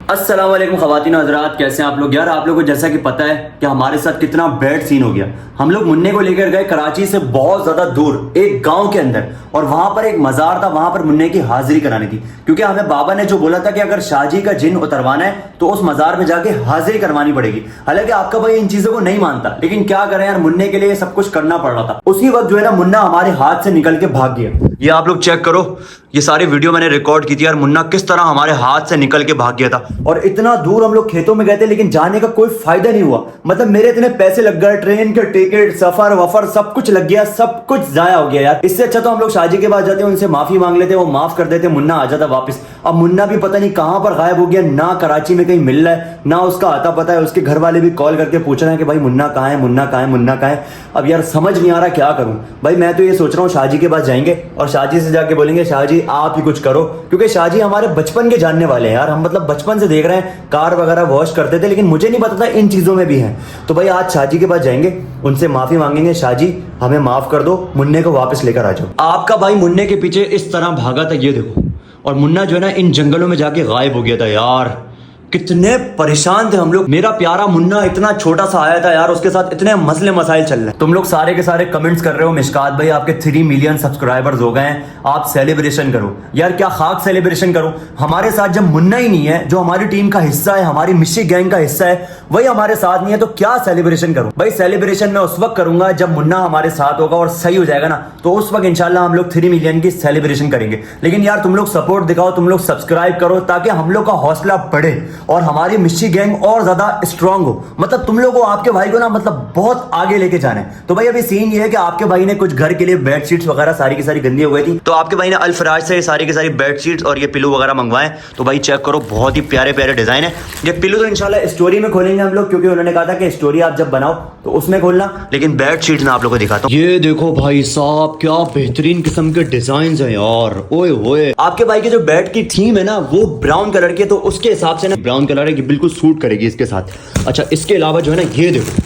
अस्सलाम वालेकुम ख़वातीन हज़रात, कैसे हैं आप लोग। यार आप लोगों को जैसा कि पता है कि हमारे साथ कितना बैड सीन हो गया। हम लोग मुन्ने को लेकर गए कराची से बहुत ज़्यादा दूर एक गांव के अंदर, और वहां पर एक मज़ार था, वहां पर मुन्ने की हाजिरी करानी थी। क्योंकि हमें बाबा ने जो बोला था कि अगर शाहजी का जिन उतरवाना है तो उस मज़ार में जाके हाजिरी करवानी पड़ेगी। हालांकि आपका भाई इन चीज़ों को नहीं मानता, लेकिन क्या करें यार, मुन्ने के लिए सब कुछ करना पड़ रहा था। उसी वक्त जो है ना, मुन्ना हमारे हाथ से निकल के भाग गया। ये आप लोग चेक करो, ये सारी वीडियो मैंने रिकॉर्ड की थी यार। मुन्ना किस तरह हमारे हाथ से निकल के भाग गया था, और इतना दूर हम लोग खेतों में गए थे, लेकिन जाने का कोई फायदा नहीं हुआ। मतलब मेरे इतने पैसे लग गए, ट्रेन के टिकट, सफर वफर सब कुछ लग गया, सब कुछ जाया हो गया यार। इससे अच्छा तो हम लोग शाहजी के पास जाते, उनसे माफी मांग लेते, वो माफ कर देते, मुन्ना आ जाता वापस। अब मुन्ना भी पता नहीं कहां पर गायब हो गया, ना कराची में कहीं मिल रहा है, ना उसका आता पता है। उसके घर वाले भी कॉल करके पूछ रहे हैं कि भाई मुन्ना कहाँ है, मुन्ना कहाँ है, मुन्ना कहाँ है। अब यार समझ नहीं आ रहा क्या करूं भाई। मैं तो ये सोच रहा हूँ शाहजी के पास जाएंगे और शाहजी से जाके बोलेंगे शाहजी आप ही कुछ करो, क्योंकि शाहजी हमारे बचपन के जानने वाले हैं यार। हम मतलब बचपन से देख रहे हैं, कार वगैरह वॉश करते थे, लेकिन मुझे नहीं पता था इन चीजों में भी हैं। तो भाई आज शाहजी के पास जाएंगे, उनसे माफी मांगेंगे, शाहजी हमें माफ कर दो, मुन्ने को वापस लेकर आ जाओ। आपका भाई मुन्ने के पीछे इस तरह भागा था, ये देखो। और मुन्ना जो है ना इन जंगलों में जाके गायब हो गया था यार। कितने परेशान थे हम लोग। मेरा प्यारा मुन्ना इतना छोटा सा आया था यार, उसके साथ इतने मसले मसाइल चल रहे हैं। तुम लोग सारे के सारे कमेंट्स कर रहे हो मिशकात भाई आपके 3 मिलियन सब्सक्राइबर्स हो गए हैं, आप सेलिब्रेशन करो। यार क्या खाक सेलिब्रेशन करो। हमारे साथ जब मुन्ना ही नहीं है, जो हमारी टीम का हिस्सा है, हमारी मिशी गैंग का हिस्सा है, वही हमारे साथ नहीं है, तो क्या सेलिब्रेशन करूं भाई। सेलिब्रेशन मैं उस वक्त करूंगा जब मुन्ना हमारे साथ होगा और सही हो जाएगा ना, तो उस वक्त इंशाल्लाह हम लोग 3 मिलियन की सेलिब्रेशन करेंगे। लेकिन यार तुम लोग सपोर्ट दिखाओ, तुम लोग सब्सक्राइब करो, ताकि हम लोग का हौसला बढ़े और हमारी मिशी गैंग और ज्यादा स्ट्रांग हो। मतलब तुम लोगों को, आपके भाई को ना, मतलब बहुत आगे लेके जाना है। तो भाई अभी सीन ये है कि आपके भाई ने कुछ घर के लिए बेडशीट्स वगैरह सारी की सारी गंदी हो गई थी, तो आपके भाई ने अल-फराज से सारी की सारी बेडशीट्स और ये पिलो वगैरह मंगवाए। तो भाई चेक करो, बहुत ही प्यारे प्यारे डिजाइन है। ये पिलो तो इंशाल्लाह स्टोरी में खोलेंगे हम लोग, क्योंकि उन्होंने कहा था कि स्टोरी आप जब बनाओ तो उसमें खोलना, लेकिन बेडशीट्स मैं आप लोगों को दिखाता हूँ। ये देखो भाई साहब, क्या बेहतरीन किस्म के डिजाइन है यार। ओए होए, आपके भाई के जो बेड की थीम है ना, वो ब्राउन कलर की है, तो उसके हिसाब से ना ब्राउन कलर है कि बिल्कुल सूट करेगी इसके साथ। अच्छा, इसके अलावा जो है ना, ये देखो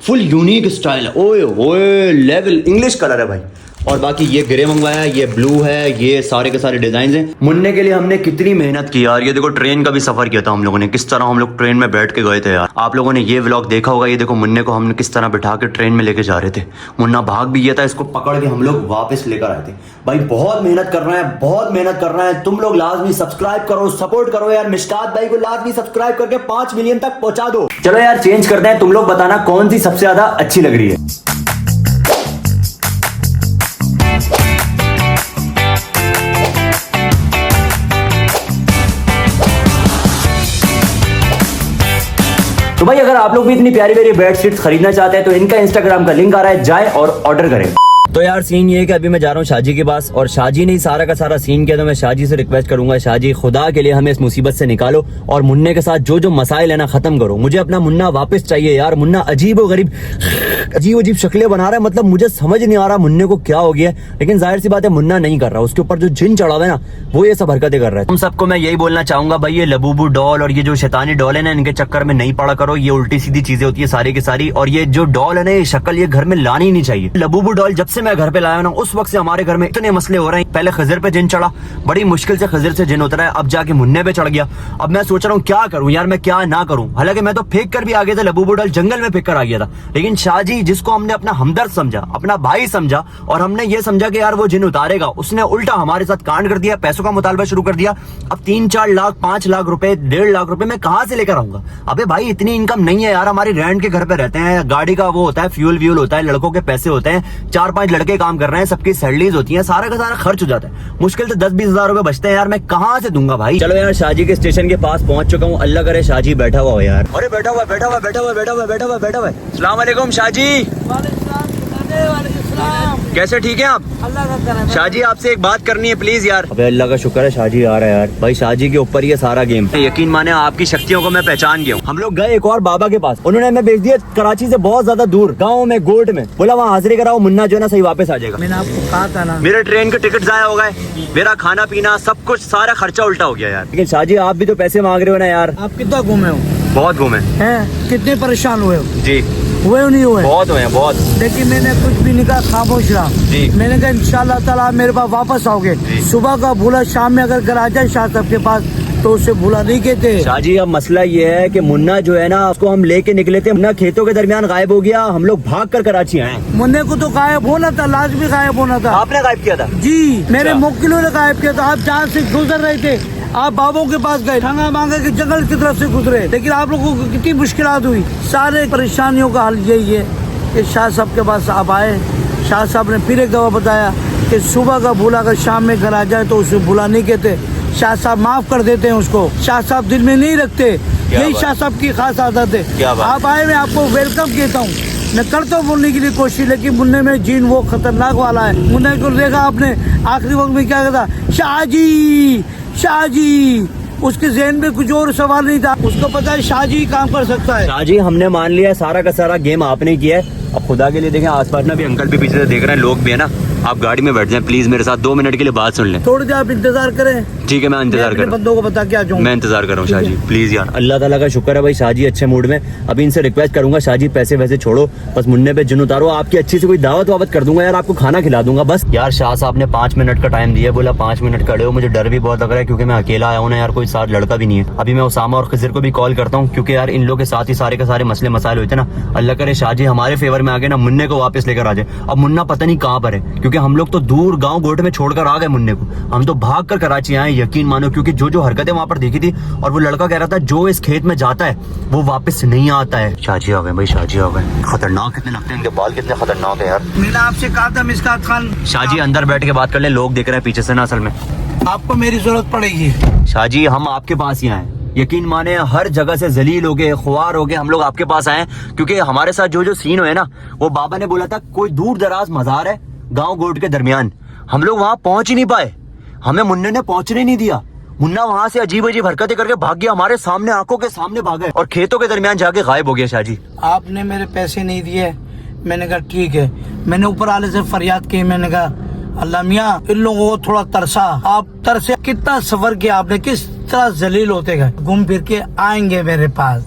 फुल यूनिक स्टाइल है। ओए होए, लेवल इंग्लिश कलर है भाई। और बाकी ये ग्रे मंगवाया, ये ब्लू है, ये सारे के सारे डिजाइन हैं। मुन्ने के लिए हमने कितनी मेहनत की यार। ये देखो ट्रेन का भी सफर किया था हम लोगों ने, किस तरह हम लोग ट्रेन में बैठ के गए थे यार। आप लोगों ने ये व्लॉग देखा होगा। ये देखो मुन्ने को हमने किस तरह बिठा के ट्रेन में लेके जा रहे थे। मुन्ना भाग भी गया था, इसको पकड़ के हम लोग वापस लेकर आए थे। भाई बहुत मेहनत कर रहे हैं, बहुत मेहनत कर रहे हैं। तुम लोग लाजमी सब्सक्राइब करो, सपोर्ट करो यार। मिशकात भाई को लाजमी सब्सक्राइब करके 5 मिलियन तक पहुंचा दो। चलो यार चेंज करते हैं, तुम लोग बताना कौन सी सबसे ज्यादा अच्छी लग रही है। तो भाई अगर आप लोग भी इतनी प्यारी प्यारी बेडशीट्स खरीदना चाहते हैं तो इनका इंस्टाग्राम का लिंक आ रहा है, जाए और ऑर्डर करें। तो यार सीन ये है कि अभी मैं जा रहा हूँ शाहजी के पास, और शाहजी ने सारा का सारा सीन किया। तो मैं शाहजी से रिक्वेस्ट करूंगा, शाहजी खुदा के लिए हमें इस मुसीबत से निकालो और मुन्ने के साथ जो जो मसाइल है ना खत्म करो। मुझे अपना मुन्ना वापस चाहिए यार। मुन्ना अजीब अजीब शक्लें बना रहा है, मतलब मुझे समझ नहीं आ रहा मुन्ने को क्या हो गया। लेकिन जाहिर सी बात है मुन्ना नहीं कर रहा, उसके ऊपर जो जिन चढ़ा हुआ है ना, वो ये सब हरकतें कर रहा है। तुम सबको मैं यही बोलना चाहूंगा भाई, ये लबूबू डॉल और ये जो शैतानी डॉल है ना, इनके चक्कर में नहीं पड़ा करो। ये उल्टी सीधी चीजें होती है सारी की सारी। और ये जो डॉल है ना, ये शक्ल ये घर में लानी ही नहीं चाहिए। लबूबू डॉल जब से मैं घर पे लाया ना, उस वक्त से हमारे घर में इतने मसले हो रहे हैं। पहले खजर पे जिन चढ़ा, बड़ी मुश्किल से खजर से जिन उतरा है, अब जाके मुन्ने पे चढ़ गया। अब मैं सोच रहा हूँ क्या करूं यार, मैं क्या ना करूं। हालांकि मैं तो फेंक कर भी आ गया था, लबूबू डॉल जंगल में फेंक कर आ गया था। लेकिन शाहजी, जिसको हमने अपना हमदर्द समझा, अपना भाई समझा, और हमने ये समझा कि यार वो जिन उतारेगा, उसने उल्टा हमारे साथ कांड कर दिया, पैसों का मुतालबा शुरू कर दिया। अब 3-4 लाख 5 लाख रुपए 1.5 लाख रुपए मैं कहां से लेकर आऊंगा। अबे भाई इतनी इनकम नहीं है यार। हमारी रेंट के घर पे रहते हैं, गाड़ी का वो होता है, फ्यूल व्यूल होता है, लड़कों के पैसे होते हैं, 4-5 लड़के काम कर रहे हैं, सबकी सैलरीज होती है, सारा का सारा खर्च हो जाता है। मुश्किल से 10-20 हजार रुपए बचते हैं यार, मैं कहां से दूंगा भाई। चलो यार शाहजी के स्टेशन के पास पहुंच चुका हूँ। अल्लाह करे शाहजी बैठा हुआ हो यार। अरे बैठा हुआ बैठा हुआ बैठा हुआ बैठा हुआ बैठा हुआ बैठा हुआ। अस्सलाम वालेकुम शाहजी। कैसे, ठीक है आप? अल्लाह का करम। शाहजी आपसे एक बात करनी है प्लीज यार। अबे अल्लाह का शुक्र है शाहजी आ रहा है यार। भाई शाहजी के ऊपर ये सारा गेम। यकीन माने आपकी शक्तियों को मैं पहचान गया हूँ। हम लोग गए एक और बाबा के पास, उन्होंने हमें भेज दिया कराची से बहुत ज्यादा दूर, गाँव में, गोट में। बोला वहाँ हाजिरी कराओ, मुन्ना जो है ना सही वापस आ जाएगा। मैंने आपको कहा था ना, मेरे ट्रेन के टिकट जाया हो गए, मेरा खाना पीना सब कुछ, सारा खर्चा उल्टा हो गया यार। लेकिन शाहजी आप भी तो पैसे मांग रहे हो ना यार। आप कितना घूमे हो? बहुत घूमे हैं। कितने परेशान हुए हो? जी हुए नहीं हुए? बहुत हुए हैं, बहुत। लेकिन मैंने कुछ भी नहीं कहा, खामोश रहा। मैंने कहा इंशाल्लाह ताला मेरे पास वापस आओगे। सुबह का बोला शाम में अगर घर आ जाए शाह साहब के पास तो उसे भूला नहीं कहते। शाहजी अब मसला ये है कि मुन्ना जो है ना उसको हम लेके निकले थे, मुन्ना खेतों के दरमियान गायब हो गया, हम लोग भाग कर कराची आए। मुन्ने को तो गायब होना था, लाश भी गायब होना था। आपने गायब किया था? जी, मेरे अच्छा। मुक्किलों ने गायब किया था। आप जहाँ से गुजर रहे थे, आप बाबों के पास गए, ठंगा मांगा के जंगल की तरफ से गुजरे, लेकिन आप लोगों को कितनी मुश्किलात हुई। सारे परेशानियों का हल यही है कि शाह साहब के पास आप आए। शाह साहब ने फिर एक दफा बताया कि सुबह का भूला अगर शाम में घर आ जाए तो उसे भूला नहीं कहते। शाह साहब माफ कर देते हैं उसको। शाह साहब दिल में नहीं रखते, यही शाह साहब की खास आदत है। आप आए, मैं आपको वेलकम कहता हूँ। मैं करता हूँ बोलने के लिए कोशिश, लेकिन मुन्ने में जीन वो खतरनाक वाला है। मुन्ने को देखा आपने आखिरी वक्त में क्या कहता, शाहजी शाहजी। उसके जहन में कुछ और सवाल नहीं था, उसको पता है शाहजी काम कर सकता है। शाहजी हमने मान लिया सारा का सारा गेम आपने किया है। अब खुदा के लिए देखें, आसपास में भी अंकल भी पीछे से देख रहे हैं, लोग भी है ना। आप गाड़ी में बैठ जाएं प्लीज, मेरे साथ 2 मिनट के लिए बात सुन लें। थोड़ी देर आप इंतजार करें। ठीक है, मैं इंतजार कर रहा हूं। बंदों को बता के आ जाऊँ। मैं इंतजार कर रहा हूँ शाहजी, प्लीज यार। अल्लाह ताला का शुक्र है भाई, शाहजी अच्छे मूड में। अभी इनसे रिक्वेस्ट करूंगा, शाहजी पैसे वैसे छोड़ो, बस मुन्ने पे जुन उतारो। आपकी अच्छी से कोई दावत वावत कर दूंगा यार, आपको खाना खिला दूंगा बस। यार शाह साहब ने 5 मिनट का टाइम दिया, बोला 5 मिनट खड़े हो। मुझे डर भी बहुत लग रहा है क्योंकि मैं अकेला आया हूँ ना यार, कोई साथ लड़का भी नहीं है। अभी मैं उसामा और खिजर को भी कॉल करता हूँ, क्योंकि यार इन लोगों के साथ ही सारे के सारे मसले मसाइल हुए थे ना। अल्लाह करे शाहजी हमारे फेवर में आ गए ना, मुन्ने को वापस लेकर आ जाए। अब मुन्ना पता नहीं कहाँ पर है, क्योंकि हम लोग तो दूर गाँव गोट में छोड़कर आ गए मुन्ने को। हम तो भाग कर कराची आए, यकीन मानो, क्योंकि जो जो हरकतें वहाँ पर देखी थी, और वो लड़का कह रहा था जो इस खेत में जाता है वो वापस नहीं आता है। शाहजी आ गए भाई, शाहजी आ गए। खतरनाक कितने लगते हैं इनके बाल, कितने खतरनाक है यार। मैंने आपसे कहा था मिसकात खान। शाहजी अंदर बैठ के बात कर ले, लोग देख रहे हैं पीछे से ना, असल में आपको मेरी जरूरत पड़ेगी। शाहजी हम आपके पास ही आए, यकीन माने हर जगह से जलील हो गए, ख्वार हो गए, हम लोग आपके पास आए क्योंकि हमारे साथ जो जो सीन हुए ना, वो बाबा ने बोला था कोई दूर दराज मजार है गांव गोट के दरमियान, हम लोग वहां पहुंच ही नहीं पाए, हमें मुन्ने ने पहुंचने नहीं दिया। मुन्ना वहां से अजीब अजीब हरकतें करके भाग गया, हमारे सामने आंखों के सामने भागा और खेतों के दरमियान जाके गायब हो गया। शाहजी आपने मेरे पैसे नहीं दिए, मैंने कहा ठीक है। मैंने ऊपर वाले से फरियाद की, मैंने कहा अल्लाह मियाँ इन लोगों को थोड़ा तरसा। आप तरसे, कितना सफर किया आपने, किस तरह जलील होते गए, घूम फिर के आएंगे मेरे पास,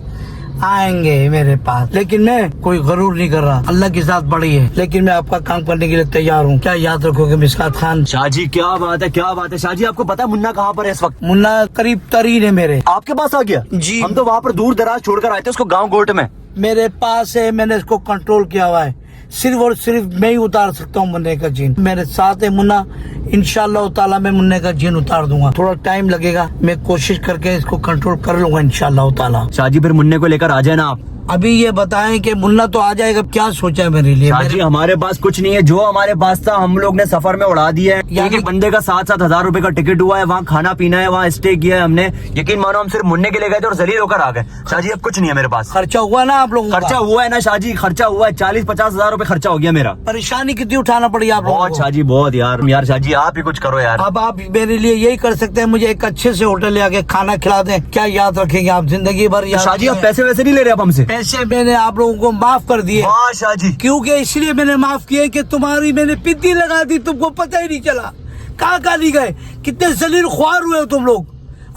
आएंगे मेरे पास। लेकिन मैं कोई गरूर नहीं कर रहा, अल्लाह की साथ बड़ी है, लेकिन मैं आपका काम करने के लिए तैयार हूँ। क्या याद रखोगे मिसकात खान? शाहजी क्या बात है, क्या बात है। शाहजी आपको पता है मुन्ना कहाँ पर है इस वक्त? मुन्ना करीब तरीन है मेरे आपके पास आ गया? जी। हम तो वहाँ पर दूर दराज छोड़कर आए थे उसको गाँव गोट में। मेरे पास है, मैंने इसको कंट्रोल किया हुआ है। सिर्फ और सिर्फ मैं ही उतार सकता हूँ मुन्ने का जीन। मेरे साथ है मुन्ना, इंशाल्लाह ताला मैं मुन्ने का जीन उतार दूंगा। थोड़ा टाइम लगेगा, मैं कोशिश करके इसको कंट्रोल कर लूंगा इंशाल्लाह ताला। शाहजी फिर मुन्ने को लेकर आ जाए ना आप। अभी ये बताएं कि मुन्ना तो आ जाएगा, क्या सोचा है मेरे लिए? शाहजी हमारे पास कुछ नहीं है, जो हमारे पास था हम लोग ने सफर में उड़ा दिया है। एक बंदे का 7-7 हजार रुपए का टिकट हुआ है, वहाँ खाना पीना है, वहाँ स्टे किया है हमने। यकीन मानो हम सिर्फ मुन्ने के लिए गए थे और जलील होकर आ गए। शाहजी अब कुछ नहीं है मेरे पास। खर्चा हुआ ना आप लोगों का? खर्चा हुआ है ना शाहजी, खर्चा हुआ है, 40-50 हजार रुपए खर्चा हो गया मेरा। परेशानी कितनी उठाना पड़ी आप लोगों बहुत को? शाहजी बहुत यार। यार शाहजी आप ही कुछ करो यार। अब आप मेरे लिए यही कर सकते हैं, मुझे एक अच्छे से होटल ले आके खाना खिला दें। क्या याद रखेंगे आप जिंदगी भर? शाहजी आप पैसे वैसे नहीं ले रहे आप हमसे? पैसे मैंने आप लोगों को माफ कर दिए। शाहजी क्योंकि इसलिए मैंने माफ किए कि तुम्हारी मैंने पिद्दी लगा दी, तुमको पता ही नहीं चला कहाँ कहाँ नहीं गए। कितने जलील ख्वार हुए हो तुम लोग,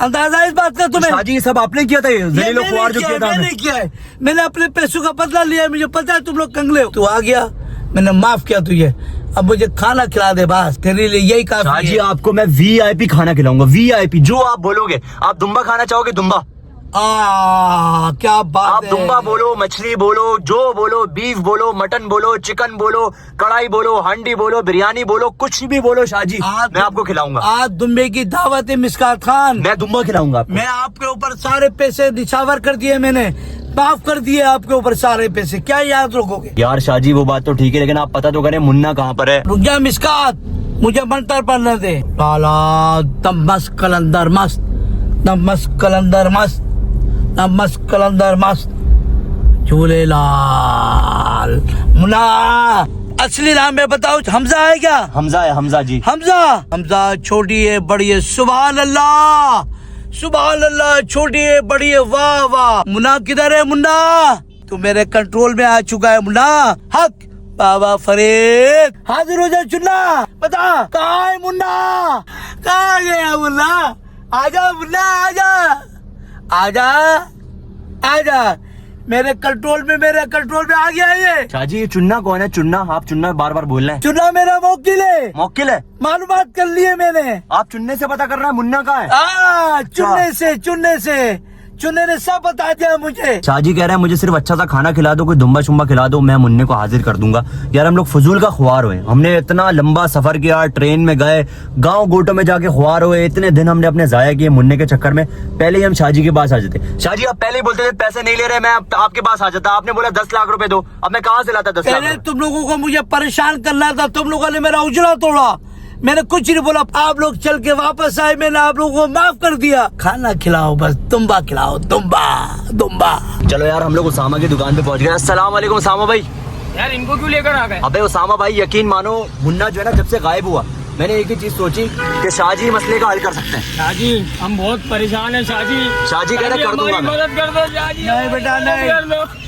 अंदाजा इस बात का तुम्हें? शाहजी सब आपने किया था, ये जलील ख्वार जो किया था मैंने किया है। मैंने अपने पैसों का बदला लिया है, मुझे पता है तुम लोग कंगले हो। तू आ गया, मैंने माफ किया तुझे, अब मुझे खाना खिला दे बस, तेरे लिए यही काफी है। शाहजी आपको मैं VIP खाना खिलाऊंगा, VIP जो आप बोलोगे। आप दुम्बा खाना चाहोगे? दुम्बा, क्या बात आप है। दुम्बा बोलो, मछली बोलो, जो बोलो, बीफ बोलो, मटन बोलो, चिकन बोलो, कढ़ाई बोलो, हांडी बोलो, बिरयानी बोलो, कुछ भी बोलो शाहजी, मैं आपको खिलाऊंगा। आज दुम्बे की दावत है मिसकात खान, मैं दुम्बा खिलाऊंगा आपको। मैं आपके ऊपर सारे पैसे निछावर कर दिए, मैंने माफ कर दिए आपके ऊपर सारे पैसे। क्या याद रखोगे? यार शाहजी वो बात तो ठीक है, लेकिन आप पता तो करें मुन्ना कहाँ पर है। रुक जा मिसकात, मुझे मंतर पढ़ने दे। लाला दम मस्त कलंदर मस्त, दम मस्त कलंदर मस्त, मस्त कलंदर मस्त, झूले लाल। मुन्ना असली नाम में बताओ, हमजा है क्या? हमजा है, हमजा जी। हमजा, हमजा छोटी है बड़ी है, सुभान अल्लाह सुभान अल्लाह, छोटी है बड़ी है, वाह वाह। मुन्ना किधर है? मुन्ना तू मेरे कंट्रोल में आ चुका है मुन्ना। हक बाबा फरीद हाजिर हो जा, चुन्ना बता कहाँ है मुन्ना? कहाँ गया मुन्ना? आजा मुन्ना, आजा आजा आजा। मेरे कंट्रोल में आ गया ये। शाहजी ये चुन्ना कौन है? चुन्ना, आप चुन्ना बार बार बोल रहे हैं। चुना मेरा वकील है, मौकिल है। मालूमात कर लिए मैंने। आप चुन्ने से पता कर रहे हैं मुन्ना कहाँ है? चुन्ने ने सब बता दिया मुझे। शाहजी कह रहे हैं मुझे सिर्फ अच्छा सा खाना खिला दो, कोई दुम्बा शुम्बा खिला दो, मैं मुन्ने को हाजिर कर दूंगा। यार हम लोग फजूल का ख्वार हुए, हमने इतना लंबा सफर किया, ट्रेन में गए, गांव गोटों में जाके ख्वार हुए, इतने दिन हमने अपने जाया किए मुन्ने के चक्कर में। पहले ही हम शाहजी के पास आ जाते। शाहजी आप पहले ही बोलते थे पैसे नहीं ले रहे, मैं आपके पास आ जाता। आपने बोला 10 लाख रुपए दो, अब मैं कहाँ से लाता 10 लाख? पहले तुम लोगों को मुझे परेशान करना था, तुम लोगों ने मेरा उजड़ा तोड़ा, मैंने कुछ नहीं बोला। आप लोग चल के वापस आए, मैंने आप लोगों को माफ कर दिया। खाना खिलाओ, बस दुम्बा खिलाओ, दुम्बा। चलो यार हम लोग उसामा की दुकान पे पहुंच गए। अस्सलाम वालेकुम उसामा भाई। यार इनको क्यों लेकर आ गए? अबे उसामा भाई यकीन मानो, मुन्ना जो है ना जब से गायब हुआ, मैंने एक ही चीज सोची कि शाहजी मसले का हल कर सकते हैं। शाहजी हम बहुत परेशान हैं शाहजी। शाहजी कह रहे कर दूंगा मैं। मदद कर दो शाहजी। नहीं बेटा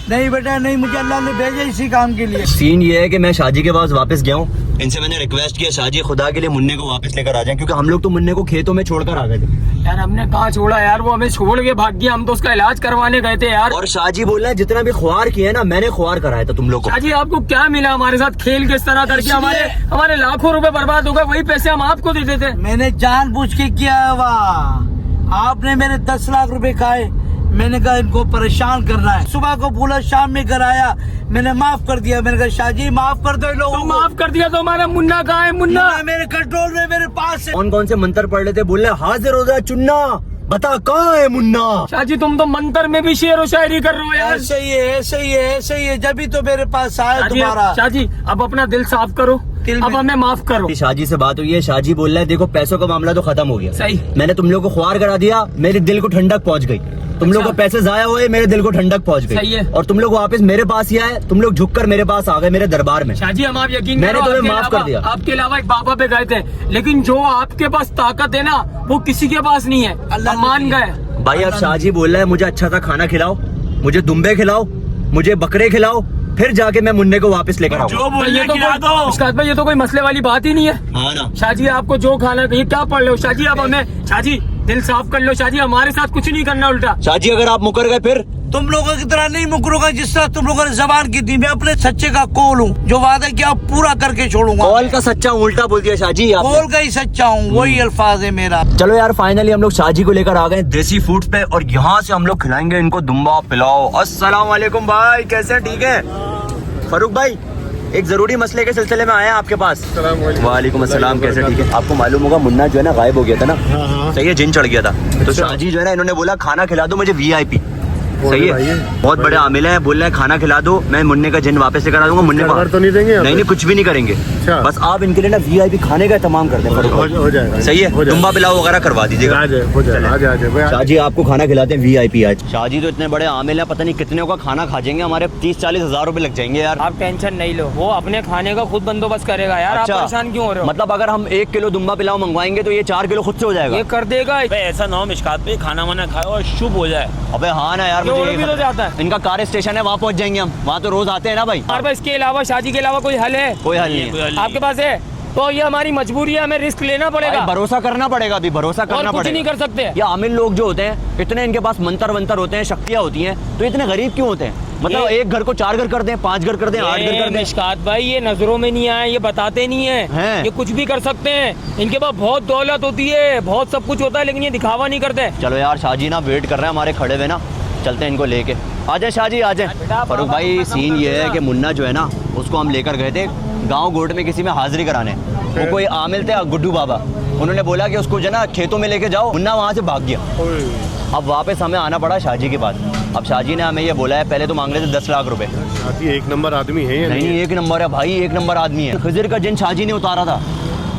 नहीं बेटा नहीं, मुझे अल्लाह ने भेजा इसी काम के लिए। सीन ये है कि मैं शाहजी के पास वापस गया हूँ, इनसे मैंने रिक्वेस्ट किया शाहजी खुदा के लिए मुन्ने को वापस लेकर आ जाएं, क्योंकि हम लोग तो मुन्ने को खेतों में छोड़कर आ गए थे। यार हमने कहाँ छोड़ा यार, वो हमें छोड़ के भाग गया, हम तो उसका इलाज करवाने गए थे यार। और शाहजी बोल रहे हैं जितना भी ख्वार किया है ना, मैंने ख्वार कराया था तुम लोग को। शाहजी आपको क्या मिला हमारे साथ खेल किस तरह करके? हमारे लाखों रुपए बर्बाद हो गए, वही पैसे हम आपको दे देते। मैंने जानबूझ के किया है वाह। आपने मेरे 10 लाख रुपए खाए, मैंने कहा इनको परेशान करना है। सुबह को बोला, शाम में घर आया, मैंने माफ कर दिया। मैंने कहा शाहजी माफ कर दो इन लोगों को। माफ कर दिया तो हमारा मुन्ना कहाँ है? मुन्ना मेरे कंट्रोल में, मेरे पास है। कौन कौन से मंत्र पढ़ लेते? बोल रहे हाजिर हो जाए चुन्ना, बता कहाँ है मुन्ना? शाहजी तुम तो मंत्र में भी शेर व शायरी कर रहे हो यार। ऐसे ही है, जब भी तो मेरे पास आया तुम्हारा। शाहजी अब अपना दिल साफ करो, अब हमें माफ करो। शाहजी से बात हुई है, शाहजी बोल रहे हैं देखो पैसों का मामला तो खत्म हो गया, सही। मैंने तुम लोग को ख्वार करा दिया, मेरे दिल को ठंडक पहुंच गई। तुम लोग को पैसे जाया हुए, मेरे दिल को ठंडक पहुंच सही गई है। और तुम लोग वापस मेरे पास ही आए, तुम लोग झुककर मेरे पास आ गए, मेरे दरबार में। शाहजी हम आप यकीन मैंने करो, तुम्हें माफ कर दिया। आपके अलावा एक बाबा पे गए थे, लेकिन जो आपके पास ताकत है ना, वो किसी के पास नहीं है। हम मान गए भाई। अब शाहजी बोल रहा है मुझे अच्छा सा खाना खिलाओ, मुझे दुम्बे खिलाओ, मुझे बकरे खिलाओ, फिर जाके मैं मुन्ने को वापस लेकर आऊँ। ये तो कोई मसले वाली बात ही नहीं है। हाँ ना शाहजी आपको जो खाना, ये क्या पढ़ लो शाहजी? अब हमें शाहजी दिल साफ कर लो शाहजी, हमारे साथ कुछ नहीं करना उल्टा। शाहजी अगर आप मुकर गए फिर? तुम लोगों की तरह नहीं मुकरूंगा जिस तरह तुम लोगों ने जबान की थी। मैं अपने सच्चे का कौल हूँ, जो वादा किया पूरा करके छोड़ूंगा। कौल का सच्चा उल्टा बोल दिया शाहजी आपने। कौल का ही सच्चा हूँ, वही अल्फाज है मेरा। चलो यार फाइनली हम लोग शाहजी को लेकर आ गए देसी फूड्स पे, और यहाँ से हम लोग खिलाएंगे इनको दुम्बा पिलाओ। अस्सलाम वालेकुम भाई, कैसे हैं? ठीक है फरूक भाई, एक जरूरी मसले के सिलसिले में आए हैं आपके पास। वालेकुम अस्सलाम, कैसे? ठीक है। आपको मालूम होगा मुन्ना जो है ना गायब हो गया था ना, सही है, जिन चढ़ गया था। तो शाहजी जो है ना, इन्होंने बोला खाना खिला दो मुझे VIP, सही है, बहुत बड़े आमिल हैं, बोल रहे हैं खाना खिला दो, मैं मुन्ने का जिन वापस लेकर आ दूंगा। मुन्ने को तो नहीं देंगे? नहीं कुछ भी नहीं करेंगे, बस आप इनके लिए ना VIP खाने का तमाम कर दें। हो जाएगा, सही है, दुम्बा पिलाओ वगैरह करवा दीजिएगा। शाहजी आपको खाना खिलाते हैं VIP आज। शाहजी तो इतने बड़े आमिल हैं, पता नहीं कितने का खाना खा जाएंगे, हमारे 30-40 हज़ार रुपए लग जाएंगे यार। आप टेंशन नहीं लो, वो अपने खाने का खुद बंदोबस्त करेगा यार। आप परेशान क्यों हो रहे हो? मतलब अगर हम 1 किलो दुम्बा पिलाओ मंगवाएंगे तो ये 4 किलो खुद से हो जाएगा। ये कर देगा। ऐसा ना हो मिशकात पे खाना वाना खाए और शुभ हो जाए। अबे हाँ ना यार, ये भी तो जाता है। इनका कार स्टेशन है, वहाँ पहुँच जाएंगे हम, वहाँ तो रोज आते हैं ना भाई। हमारे पास इसके अलावा, शाहजी के अलावा कोई हल है? कोई हल नहीं है। आपके पास है तो ये हमारी मजबूरी है, हमें रिस्क लेना पड़ेगा। भरोसा करना पड़ेगा, अभी भरोसा करना कुछ पड़ेगा। नहीं कर सकते। ये आमिल लोग जो होते हैं, इतने इनके पास मंत्र वंतर होते हैं, शक्तियाँ होती हैं, तो इतने गरीब क्यों होते हैं? मतलब एक घर को 4 घर कर दें, 5 घर कर दें, 8 घर कर दें। मिशकात भाई ये नजरों में नहीं आए, ये बताते नहीं है, ये कुछ भी कर सकते हैं। इनके पास बहुत दौलत होती है, बहुत सब कुछ होता है, लेकिन ये दिखावा नहीं करते। चलो यार शाहजी ना वेट कर रहे हैं हमारे खड़े हुए ना, चलते हैं इनको लेके। आ जाए शाहजी आ जाए। फरूक भाई सीन ये है कि मुन्ना जो है ना, उसको हम लेकर गए थे गांव गोट में किसी में हाजिरी कराने। वो कोई आमिल थे गुड्डू बाबा, उन्होंने बोला कि उसको जो ना खेतों में लेके जाओ। मुन्ना वहाँ से भाग गया। अब वापस हमें आना पड़ा शाहजी के पास। अब शाहजी ने हमें ये बोला है, पहले तो मांग रहे थे 10 लाख रुपए। एक नंबर आदमी है या नहीं? एक नंबर है भाई, 1 नंबर आदमी है। खिजर का जिन शाहजी ने उतारा था,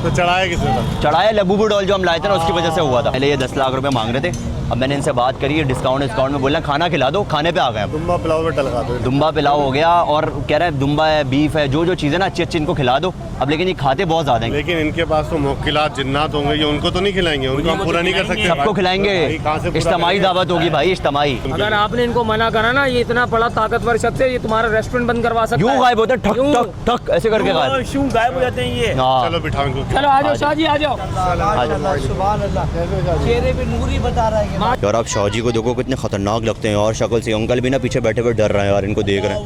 तो चढ़ाया किसने? चढ़ाया लबूबू डॉल जो हम लाए थे ना, उसकी वजह से हुआ था। पहले ये 10 लाख रुपए मांग रहे थे। अब मैंने इनसे बात करी, डिस्काउंट में बोला खाना खिला दो, खाने पे आ गए। दुम्बा पिलाओ पे टलका दो। दुम्बा पिलाओ हो गया, और कह रहे हैं दुम्बा है, बीफ है, जो जो चीज़ें ना अच्छी अच्छी इनको खिला दो, अब लेकिन ये खाते बहुत ज्यादा हैं। लेकिन इनके पास तो मुवक्किलात जिन्नात होंगे, ये उनको तो नहीं खिलाएंगे, उनको हम पूरा नहीं कर सकते। सबको खिलाएंगे, इज्तिमाई दावत होगी भाई, इज्तिमाई। अगर आपने इनको मना करा ना, ये इतना बड़ा ताकतवर शख्स है, ये तुम्हारा रेस्टोरेंट बंद करवा सकता यूं है। गायब होते हैं, ठक यूं। ठक ठक ऐसे करके गायब। शू गायब हो जाते हैं ये। हाँ। चलो बिठाओ इनको। चलो आ जाओ शाह जी, आ जाओ। सुभान अल्लाह, चेहरे पे नूर ही बता रहा है कि यार आप शाह जी को देखो कितने खतरनाक लगते हैं और शक्ल से। अंकल भी ना पीछे बैठे हुए डर रहे हैं यार, इनको देख रहे हैं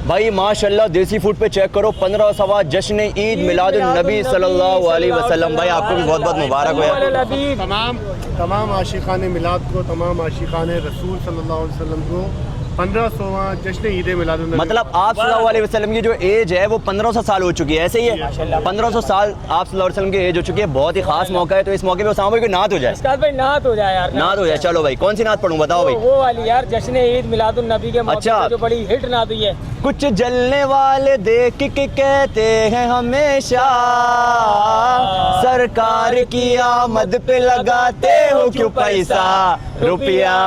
भाई। माशाल्लाह देसी फूड पे चेक करो, 15 सवा जश्न ईद मिलादुन नबी सल्लल्लाहु अलैहि वसल्लम। भाई आपको भी बहुत बहुत मुबारक हो। तमाम आशिकाने मिलाद को, तमाम आशिकाने रसूल सल्लल्लाहु अलैहि वसल्लम को 1500वां जश्न ईद मिलाद नबी। मतलब आप सल्लल्लाहु अलैहि वसल्लम की जो एज है वो 1500 साल हो चुकी है, ऐसे ही है 1500 साल आप सल्लल्लाहु अलैहि वसल्लम की एज हो चुकी है। बहुत ही खास मौका है, तो इस मौके पे उसामा भाई को नात हो जाए। उस्ताद भाई नात हो जाए यार, नात हो जाए। चलो भाई कौन सी नात पढ़ूं बताओ भाई। वो वाली यार, जश्न ईद मिलादुन नबी के मौके अच्छा। पे जो बड़ी हिट नात हुई है। कुछ जलने वाले देख के कहते हैं हमेशा, सरकार की आमद पे लगाते हो क्यों पैसा, रुपया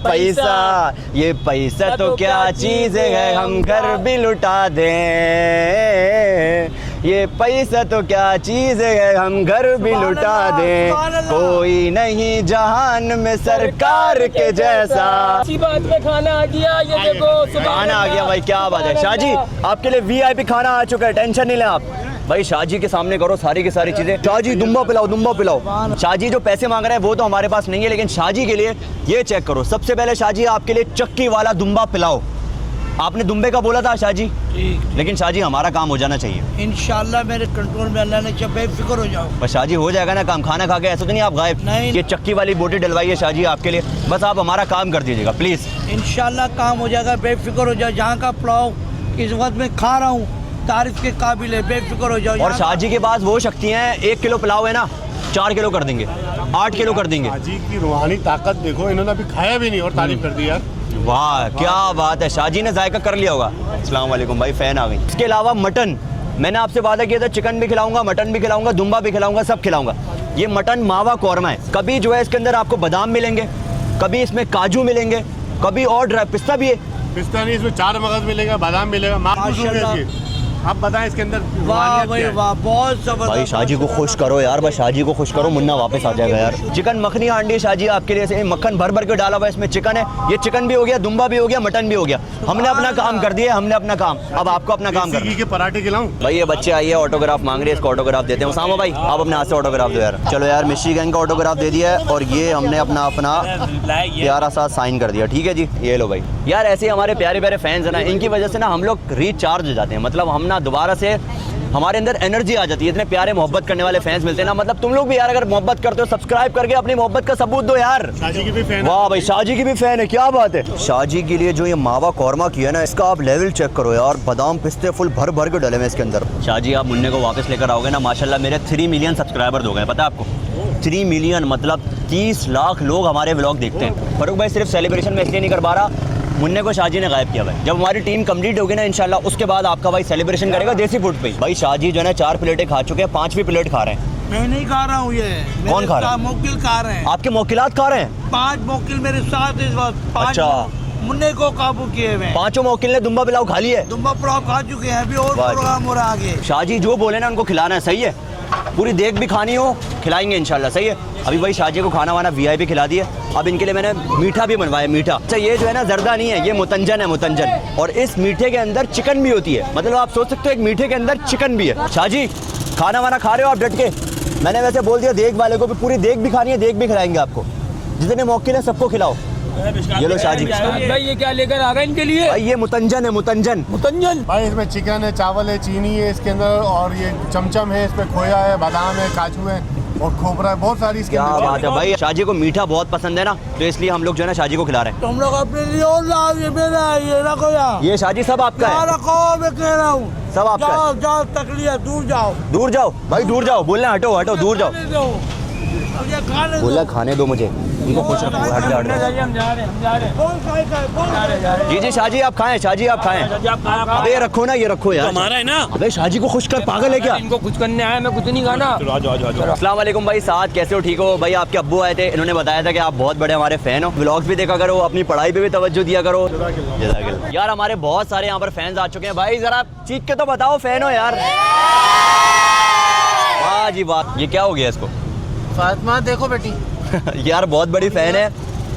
पैसा, ये पैसा तो क्या चीज है हम घर भी लुटा दें, ये पैसा तो क्या चीज है हम घर भी लुटा दें, कोई नहीं जहान में सरकार के जैसा। इसी बात पे खाना आ गया, ये देखो खाना आ गया भाई, क्या बात है। शाह जी आपके लिए वीआईपी खाना आ चुका है, टेंशन नहीं लें आप भाई। शाह जी के सामने करो सारी की सारी चीजें। शाह जी दुम्बा पिलाओ, दुम्बा पिलाओ। शाह जी जो पैसे मांग रहे हैं वो तो हमारे पास नहीं है, लेकिन शाह जी के लिए ये चेक करो। सबसे पहले शाह जी आपके लिए चक्की वाला दुम्बा पिलाओ। आपने दुम्बे का बोला था शाह जी, लेकिन शाह जी हमारा काम हो जाना चाहिए इंशाल्लाह, मेरे कंट्रोल में, अल्लाह ने चाहे बेफिक्र हो जाओ। पर शाह जी हो जाएगा ना काम, खाना खा के ऐसा तो नहीं आप गायब। नहीं। ये चक्की वाली बोटी डलवाइए शाह जी आपके लिए, बस आप हमारा काम कर दीजिएगा प्लीज। इंशाल्लाह काम हो जाएगा, बेफिक्र हो जाओ। जहाँ का पुलाव इस वक्त मैं खा रहा हूँ तारीफ के काबिल है, बेफिक्र हो जाओ। और शाह जी के पास वो शक्ति है, 1 किलो पुलाव है ना 4 किलो कर देंगे, 8 किलो कर देंगे। शाह जी की रूहानी ताकत देखो, इन्होंने अभी खाया भी नहीं और तारीफ कर दी यार। वाह क्या बात है, शाह जी ने जायका कर लिया होगा। अस्सलाम वालेकुम भाई, फैन आ गई। इसके अलावा मटन, मैंने आपसे वादा किया था चिकन भी खिलाऊंगा, मटन भी खिलाऊंगा, दुम्बा भी खिलाऊंगा, सब खिलाऊंगा। ये मटन मावा कौरमा है। कभी जो है इसके अंदर आपको बादाम मिलेंगे, कभी इसमें काजू मिलेंगे, कभी और ड्राई पिस्ता भी है। पिस्ता नहीं, इसमें 4 मगज मिलेगा, बादाम मिलेगा, माशाल्लाह। आप बताएं इसके अंदर वाह रूहानियत भाई क्या है? वाह, बहुत जबरदस्त। भाई शाह जी को खुश करो यार, बस शाह जी को खुश करो, मुन्ना वापस आ जाएगा यार। चिकन मखनी हांडी शाह जी आपके लिए, से मक्खन भर भर के डाला हुआ है, इसमें चिकन है। ये चिकन भी हो गया, दुम्बा भी हो गया, मटन भी हो गया। हमने अपना काम कर दिया, हमने अपना काम, अब आपको अपना काम देसी करना घी के पराठे खिलाऊं? भाई। ये बच्चे आइए ऑटोग्राफ मांग रहे हैं, इसको ऑटोग्राफ देते हैं। उसामा भाई आप अपने हाथ से ऑटोग्राफ दो यार। चलो यार, मिस्ट्री गैंग का ऑटोग्राफ दे दिया है और ये हमने अपना प्यारा सा साइन कर दिया, ठीक है जी। ये लो भाई। यार ऐसे हमारे प्यारे प्यारे फैंस है ना, इनकी वजह से ना हम लोग रिचार्ज हो जाते हैं। मतलब हम ना दोबारा से हमारे अंदर एनर्जी आ जाती है। इतने प्यारे मोहब्बत करने वाले फैंस मिलते हैं ना, मतलब तुम लोग भी यार अगर मोहब्बत करते हो सब्सक्राइब करके अपनी मोहब्बत का सबूत दो यार। शाह जी की भी फैन। वाह भाई, शाह जी की भी फैन है, क्या बात है। शाह जी के लिए जो ये मावा कौरमा किया ना, इसका आप लेवल चेक करो यार, बादाम पिस्ते फुल भर भर के डले हुए इसके अंदर। शाह जी आप मुन्ने को वापस लेकर आओगे ना, माशाल्लाह मेरे 3 मिलियन सब्सक्राइबर हो गए, पता है आपको। 3 मिलियन मतलब 30 लाख लोग हमारे व्लॉग देखते हैं। फरूक भाई सिर्फ सेलिब्रेशन में इसलिए नहीं कर पा रहा, मुन्ने को शाह जी ने गायब किया भाई। जब हमारी टीम कंप्लीट होगी ना इंशाल्लाह, उसके बाद आपका भाई सेलिब्रेशन करेगा देसी फूड पे। भाई शाह जी जो है ना 4 प्लेटें खा चुके हैं, 5वीं प्लेट खा रहे हैं। मैं नहीं खा रहा हूँ, ये कौन खा रहा है? मोकिल खा रहे हैं। आपके मोकिलात खा रहे हैं? 5 मोकिल मेरे साथ इस वक्त, 5 अच्छा। मुन्ने को काबू किए हुए हैं। 5 मोकिल ने दुम्बा पिलाओ खा लिया है। दुम्बा पुलाव खा चुके हैं, अभी और वाह जी। प्रोग्राम हो रहा है आगे। शाह जी जो बोले ना उनको खिलाना है, सही है। पूरी देख भी खानी हो खिलाएंगे इंशाल्लाह, सही है। अभी भाई शाह जी को खाना वाना वीआईपी खिला दिए। अब इनके लिए मैंने मीठा भी बनवाया, मीठा। अच्छा ये जो है ना जर्दा नहीं है, ये मुतंजन है, मुतंजन। और इस मीठे के अंदर चिकन भी होती है, मतलब आप सोच सकते हो एक मीठे के अंदर चिकन भी है। शाह जी खाना वाना खा रहे हो आप डट के? मैंने वैसे बोल दिया देख वाले को भी पूरी देख भी खानी है, देख भी खिलाएंगे आपको। जितने मौके हैं सबको खिलाओ। ये लो शाह जी। भाई ये क्या लेकर आ गए इनके लिए? भाई ये मुतंजन है, मुतंजन। मुतंजन भाई इसमें चिकन है, चावल है, चीनी है इसके अंदर, और ये चमचम है, इसमें खोया है, बादाम है, काजू है और खोपरा है, बहुत सारी इसके क्या अंदर। बात है भाई, शाह जी को मीठा बहुत पसंद है ना, तो इसलिए हम लोग जो है ना शाह जी को खिला रहे हैं। तुम लोग अपने लिए और लाओ, ये मेरा है, ये रखो यहाँ। ये शाह जी सब आपका यहाँ है, रखो, मैं कह रहा हूँ। सब आपका है। जाओ जाओ, तकलिया दूर जाओ। दूर जाओ भाई, दूर जाओ, बोलना हटो हटो, दूर जाओ। मुझे खाने दो। बोला खाने दो मुझे, ठीक है खुश रखो, हट जा, हट जा। हम जा रहे हैं कौन खाएगा कौन खाएगा? जी जी शाहजी आप खाएं, शाहजी आप खाएं। अबे ये रखो ना, ये रखो यार, हमारा है ना। अबे शाहजी को खुश कर, पागल है क्या? इनको कुछ करने आया, मैं कुछ नहीं खाना। अस्सलाम वालेकुम भाई, साथ कैसे हो, ठीक हो भाई? आपके अब्बू आए थे, इन्होंने बताया था कि आप बहुत बड़े हमारे फैन हो, व्लॉग्स भी देखा करो, अपनी पढ़ाई पे भी तवज्जो दिया करो। जज़ाकल्लाह। यार हमारे बहुत सारे यहाँ पर फैंस आ चुके हैं भाई, जरा चीख के तो बताओ फैन हो यार। वाह जी वाह, ये क्या हो गया इसको? फातिमा देखो बेटी, यार बहुत बड़ी फैन है,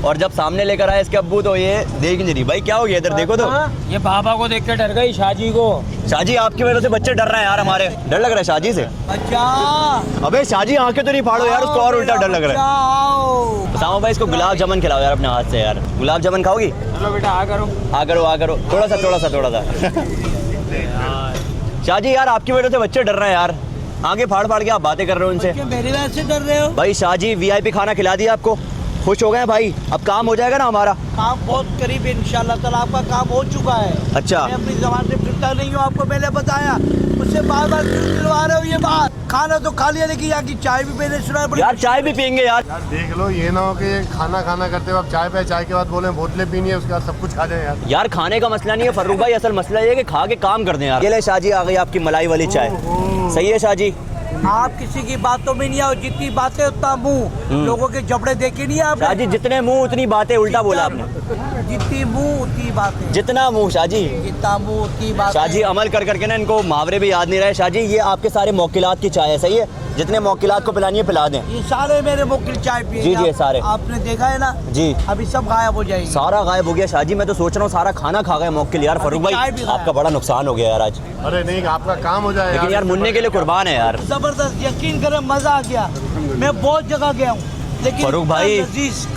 और जब सामने लेकर आए इसके अब्बू तो ये देख नहीं रही। भाई क्या हो गया इधर देखो तो। ये बाबा को देख के डर गई शाहजी को। शाहजी आपकी वजह से बच्चे डर रहे हैं यार, हमारे डर लग रहा है शाहजी से। अच्छा अबे शाहजी आंखें तो नहीं फाड़ो यार, उसको और उल्टा डर लग रहा है। सामा भाई इसको गुलाब जामुन खिलाओ यार अपने हाथ से यार। गुलाब जामुन खाओगी? चलो बेटा आ करो। आ करो आ करो, थोड़ा सा शाहजी यार आपकी वजह से बच्चे डर रहे हैं यार, आगे फाड़ फाड़ के आप बातें कर रहे हो उनसे। मेरी वजह से डर रहे हो? भाई शाहजी वीआईपी खाना खिला दिया आपको, खुश हो गए हैं भाई, अब काम हो जाएगा ना हमारा। काम बहुत करीब है इंशाल्लाह ताला, आपका काम हो चुका है। अच्छा मैं अपनी जबान से फिरता नहीं हूँ, आपको मैंने बताया, उससे बार बार क्यों दिलवा रहे हो ये बात? खाना तो खा लिया, लेकिन यहाँ की चाय भी मैंने सुना है यार, चाय भी पियेंगे यार। यार देख लो, ये ना हो कि खाना करते हुए आप चाय पे, चाय के बाद बोले बोतलें पीनी है, उसके बाद सब कुछ खा जाए यार। यार खाने का मसला नहीं है फर्रुख भाई, असल मसला ये है कि खा के काम कर दें यार। ये ले शाहजी आ गई आपकी मलाई वाली चाय, सही है शाहजी? आप किसी की बातों में नहीं आओ, जितनी बातें उतना मुंह, लोगों के जबड़े देखे नहीं आप? शाहजी जितने मुंह उतनी बातें, उल्टा बोला आपने। जितनी मुंह उतनी बातें, जितना मुंह शाहजी, जितना मुंह उतनी बातें। शाहजी अमल कर करके ना इनको मुहावरे भी याद नहीं रहे। शाहजी ये आपके सारे मौकिलात की चाय है, सही है? जितने मौकिलात को पिलानी है पिला दें। ये सारे मेरे मुकिल चाय पिए जी, जी, सारे। आपने देखा है ना जी। अभी सब गायब हो जाएगी। सारा गायब हो गया शाहजी, मैं तो सोच रहा हूँ सारा खाना खा गए मौकिल यार। फर्रुख भाई चाय भी खाया। आपका बड़ा नुकसान हो गया यार आज, अरे नहीं, आपका काम हो जाए लेकिन यार मुन्ने के लिए कुर्बान है यार। जबरदस्त, यकीन करें मजा आ गया। मैं बहुत जगह गया हूँ, लेकिन फर्रुख भाई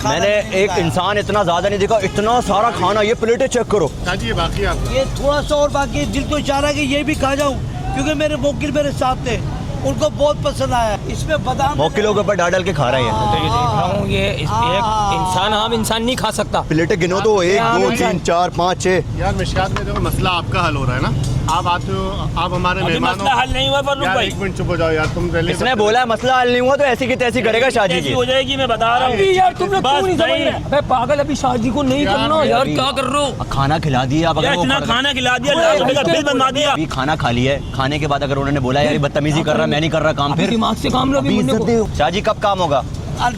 मैंने एक इंसान इतना ज्यादा नहीं देखा, इतना सारा खाना। ये प्लेटें चेक करो शाहजी, ये बाकी आप ये थोड़ा सा और बाकी है, दिल तो चाह रहा है कि ये भी खा जाऊं, क्योंकि मेरे मुकिल मेरे साथ थे, उनको बहुत पसंद आया। इसमें बादाम मौकिलों के ऊपर डाल के खा रहे हैं। तो ये देख रहा हूँ, ये एक इंसान आम इंसान नहीं खा सकता। प्लेटें गिनो तो 1 2 3 4 5 6। यार मिशकात में देखो, मसला आपका हल हो रहा है ना, आप आते हो, आप हमारे अभी मेहमान मसला हो। हल नहीं हुआ फर्रुख यार भाई। एक मिनट चुप हो जाओ यार, तुम पहले इसने बोला है मसला हल नहीं हुआ तो ऐसी की तैसी करेगा शाहजी ऐसी की। हो जाएगी, मैं बता रहा अभी हूँ यार तुम लोग क्यों नहीं समझ नहीं। रहे? अबे पागल, अभी शाहजी को नहीं यार, करना यार, यार, क्या कर रहे हो? खाना खिला दिया, अब अगर यार वो इतना खाना खिला दिया, लाख रुपए का बिल बनवा दिया। अभी खाना खा लिया है, खाने के बाद अगर उन्होंने बोला यार ये बदतमीजी कर रहा है, मैं नहीं कर रहा काम, अभी फिर दिमाग से काम लो अभी मुन्ने को। शाहजी कब काम होगा?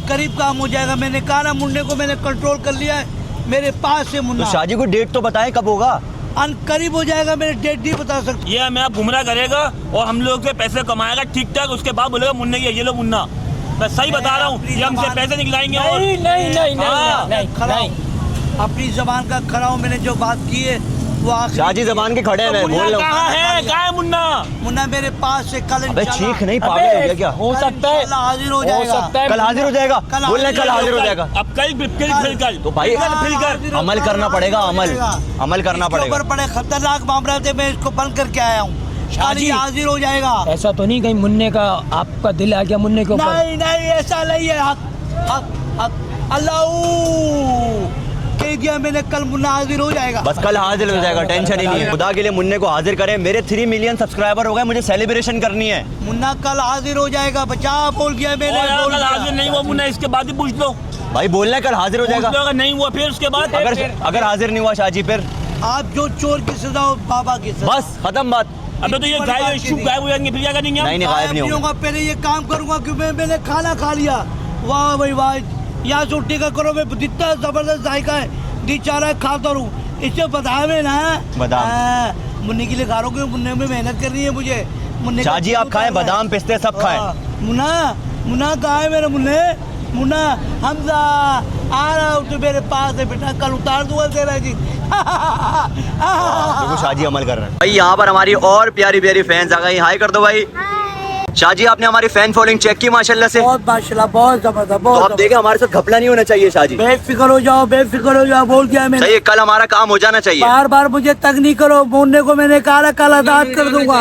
करीब काम हो जाएगा। मैंने कहा ना, मुन्ने को मैंने कंट्रोल कर लिया है, मेरे पास है तो मुन्ना। शाहजी को डेट तो बताएं कब होगा। करीब हो जाएगा, मेरे डेट नहीं बता सकते। ये हमें आप गुमराह करेगा और हम लोग से पैसे कमाएगा ठीक ठाक, उसके बाद बोलेगा मुन्ने ये लो मुन्ना। मैं सही बता रहा हूँ, ये हमसे पैसे निकलाएंगे और नहीं नहीं नहीं हाँ। नहीं खड़ा नहीं। हूँ, अपनी जबान का खड़ा हूँ। मैंने जो बात की है वो आखिरी। शाहजी जबान के खड़े हैं, मैं बोल मुन्ना रहा हूँ। कहाँ है? कहाँ है मुन्ना? मुन्ना मेरे पास है, कल अबे इंशाल्लाह- चीख नहीं, पागल हो गया क्या? हो सकता है, हाजिर हो हो जाएगा। सकता है कल हाजिर हो जाएगा, कल बोल रहे कल हाजिर हो जाएगा। अब कल फिर कल तो भाई फिर कर अमल करना पड़ेगा, अमल करना इसके पड़ेगा। ऊपर बड़े खतरनाक मामला थे, मैं इसको बंद करके आया हूँ। शादी हाजिर हो जाएगा। ऐसा तो नहीं कहीं मुन्ने का आपका दिल आ गया मुन्ने के ऊपर? नहीं नहीं, ऐसा नहीं है। हक हक हक अल्लाह कह दिया मैंने, कल मुन्ना हाजिर हो जाएगा। बस कल हाजिर हो जाएगा, टेंशन ही नहीं है। खुदा के लिए मुन्ने को हाजिर करें, मेरे 3 मिलियन सब्सक्राइबर हो गए, मुझे सेलिब्रेशन करनी है। मुन्ना कल हाजिर हो जाएगा, बचा बोल गया मैंने। और यार, बोल कल दिया। हाजिर नहीं हुआ मुन्ना, इसके बाद ही पूछ लो। भाई बोलना है कल हाजिर हो पूछ जाएगा। लो, अगर नहीं हुआ फिर उसके बाद अगर हाजिर नहीं हुआ शाहजी फिर आप जो चोर की सजा हो, बाबा की सजा। बस खत्म बात। अबे तो ये गायब हो जाएंगे, फिर क्या करेंगे हम? नहीं गायब नहीं होगा। पहले ये काम करूंगा क्योंकि मैंने खाना खा लिया। वाह भाई वाह, यहाँ से उठी का करो, मैं जितना जबरदस्त जायका है दी चाह रहा है, खाता रहूं। इससे बादाम है ना, बादाम। मुन्ने के लिए खा रहा हूँ, मुन्ने में मेहनत करनी है मुझे। मुन्ने शाहजी आप खाएं, बादाम पिस्ते सब खाएं। मुन्ना मुन्ना कहाँ है मेरा मुन्ने? मुन्ना हमजा आ रहा हूँ, तो मेरे पास है बेटा, कल उतार दूंगा तेरा जी। देखो शाहजी अमल कर रहे हैं भाई। यहाँ पर हमारी और प्यारी प्यारी फैंस आ गई, हाय कर दो भाई। शाहजी आपने हमारी फैन फॉलोइंग चेक की माशाल्लाह से? बहुत माशाल्लाह, बहुत जबरदस्त। तो बहुत आप देखें हमारे साथ घपला नहीं होना चाहिए शाहजी। बेफिक्र हो जाओ, बेफिक्र हो जाओ, बोल दिया मैंने। सही है, कल हमारा काम हो जाना चाहिए। बार बार मुझे तंग नहीं करो, मुन्ने को मैंने कहा कल आजाद कर दूंगा।